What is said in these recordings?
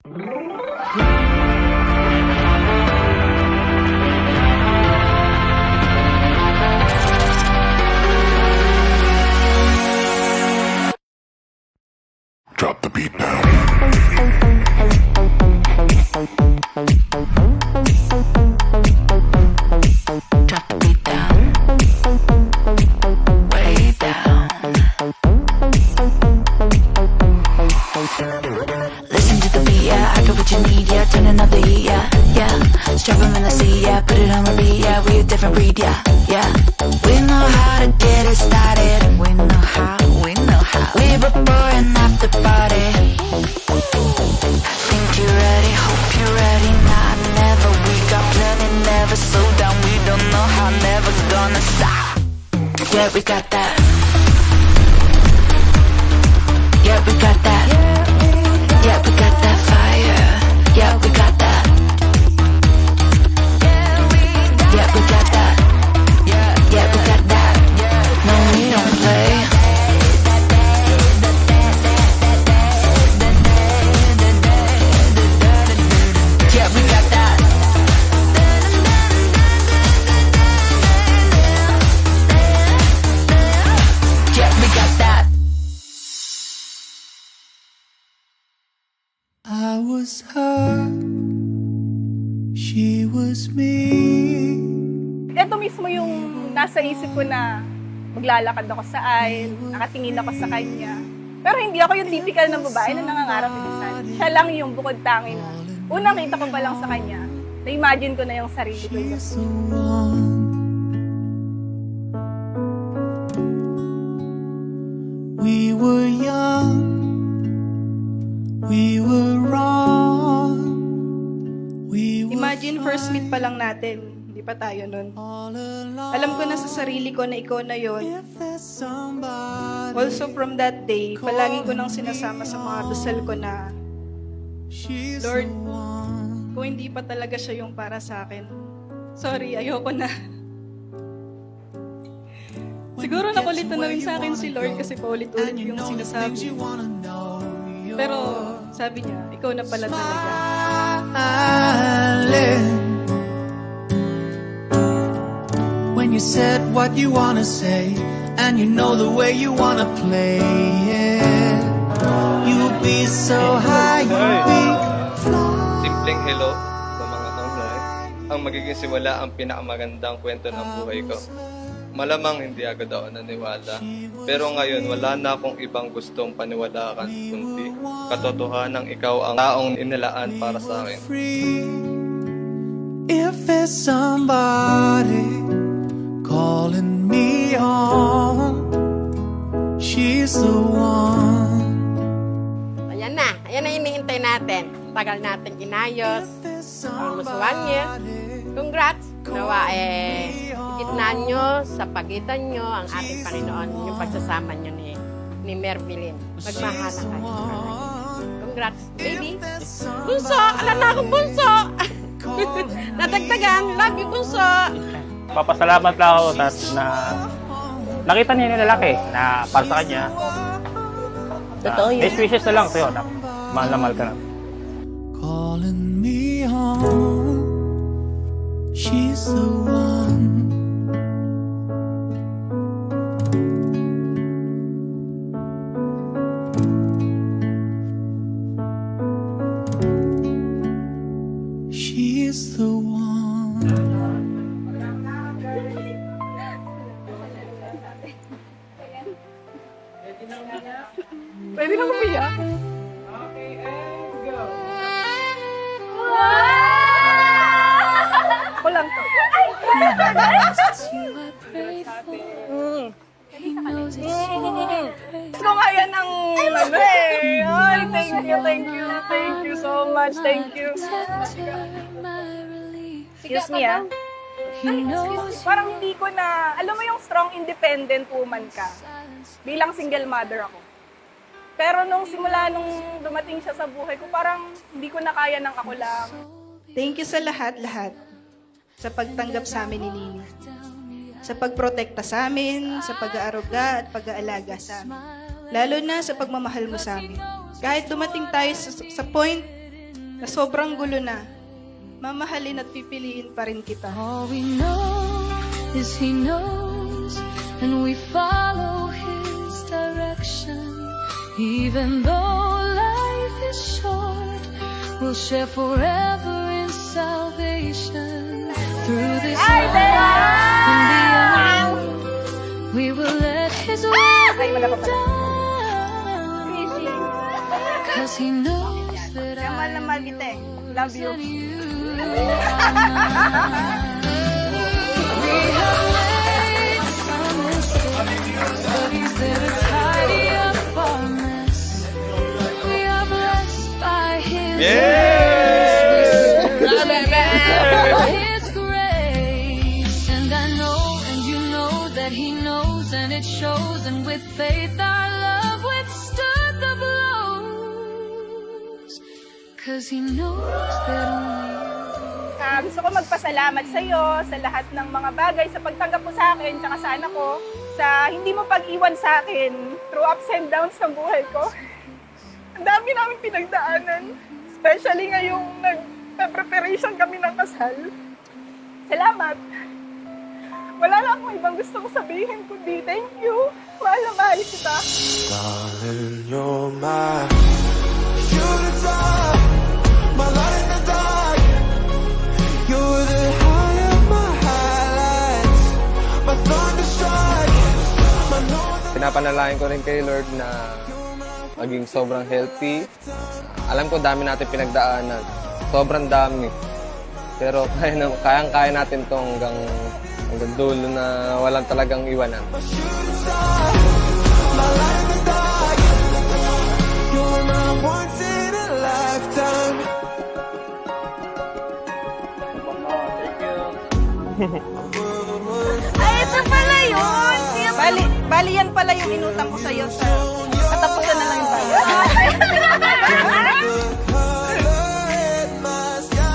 Drop the beat now. Drop the beat down, way down. Listen to the beat, yeah, I got what you need, yeah. Turning up the heat, yeah, yeah. Strap 'em in the seat, yeah. Put it on repeat, yeah. We a different breed, yeah, yeah. We know how to get it started. We know how, we know how. We before and after party. Think you're ready, hope you're ready. Nah, never. We got plenty, never slow down. We don't know how, never gonna stop. Yeah, we got that. Yeah, we got that. Yeah, we got that fire. Yeah, we got that. Yeah, we got that. Yeah, we got that. No, we don't play. Yeah, we got that. Yeah, we got that. I was her, she was me. Ito mismo yung nasa isip ko na maglalakad ako sa aisle, nakatingin ako sa kanya. Pero hindi ako yung typical na babae na nangangarap ibisan. Siya lang yung bukod tangi na. Unang kita ko pa lang sa kanya, na-imagine ko na yung sarili ko. She's the one. We were young, we were wrong. We were Imagine first meet pa lang natin, hindi pa tayo nun. all alone. Alam ko na sa sarili ko na ikaw na yon. If there's somebody, Also from that day, palagi ko nang sinasama sa mga dasal ko na she's Lord, the one. kung hindi pa talaga siya yung para sa akin. Sorry, ayoko na. Siguro nakulitan na rin sa akin si Lord kasi paulit-ulit And you yung know the things you sinasabi. wanna know. You're Pero sabi niya, ikaw na pala talaga. smiling when you said what you wanna say, and you know the way you wanna play it. You'll be so high, you'll be fly. Simpleng hello sa mga online. Ang magiging simula ang pinakamagandang kwento ng buhay ko. Malamang hindi agad ako naniwala. Pero ngayon, wala na akong ibang gustong paniwalaan, kundi katotohanang ikaw ang taong inilaan para sa akin. Free. If there's somebody calling me home, she's the one. Ayan na hinihintay natin. Tagal natin inayos. Almost 1 year. Congrats! Nawa gitnaan nyo, sa pagitan nyo, ang ating Panginoon, yung pagsasama nyo ni Mervilyn. Magmahalan kayo. Congrats, baby! Bunso! Alam na akong bunso! Nadagdagan! Love you, bunso! Papasalamat lang ako na nakita niya yung lalaki na para sa kanya. Totoo yun. Best wishes na lang sa'yo na mahal ka na. Calling me home, she's the one. She's the one. Pwede na umiyak? Ako lang to. Gusto nga yan ng ano eh. Ay, thank you so much. Thank you. Excuse me ah. Ay, excuse me. Parang hindi ko na, alam mo yung strong independent woman ka. Bilang single mother ako. Pero nung simula nung dumating siya sa buhay ko, parang hindi ko na kaya ng ako lang. Thank you sa lahat-lahat. Sa pagtanggap sa amin ni Nini. Sa pagprotekta sa amin, sa pag-aaruga at pag-aalaga sa amin. Lalo na sa pagmamahal mo sa amin. Kahit dumating tayo sa point na sobrang gulo na, mamahalin at pipiliin pa rin kita. All we know is He knows, and we follow His direction. Even though life is short, we'll share forever in salvation. Through this life and beyond, we will let His will be done. 'Cause He knows that Kaya mahal na mahal kita eh. Love you. we have made some mistakes, but He's there to tidy up our mess. We are blessed by His His grace, and I know, and you know that He knows, and it shows. And with faith, our love withstood the blows, 'cause He knows that only Gusto ko magpasalamat sa iyo sa lahat ng mga bagay, sa pagtanggap mo sa akin, tsaka sa anak ko, sa hindi mo pag-iwan sa akin through ups and downs ng buhay ko. Ang dami namin pinagdaanan, especially ngayong nag-preparation kami ng kasal. Salamat. Wala na akong ibang gusto kong sabihin kundi thank you. Mahal na mahal kita. Darling, you're my shooting star, my light in the dark. You're the high of my highlights, my thunderstrike, my northern. Pinapanalangin ko rin kay Lord na maging sobrang healthy. Alam ko dami natin pinagdaanan. Sobrang dami. Pero kayang-kaya natin to hanggang dulo na walang talagang iwanan. Shooting star, my light in the dark. You're my once in a lifetime. Ay, ito pala yun! Bali yan pala yung inutang ko sa'yo sa katapusan na lang yung bayan. Color in my sky.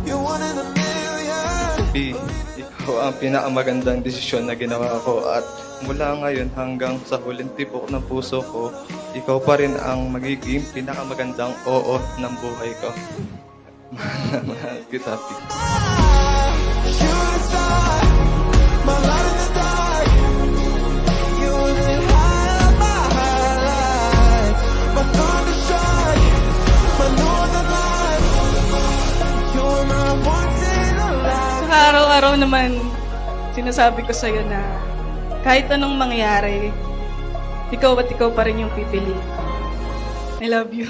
You're one in a million. B, ikaw ang pinakamagandang desisyon na ginawa ko at mula ngayon hanggang sa huling tibok ng puso ko, ikaw pa rin ang magiging pinakamagandang oo ng buhay ko. Mahal kita, P. Shooting star, my light in the dark. You're the high of my highlights, my thunderstrike, my northern lights. You're my once in a lifetime. Sa araw-araw naman, sinasabi ko sa'yo na kahit anong mangyari, ikaw at ikaw pa rin yung pipili. I love you.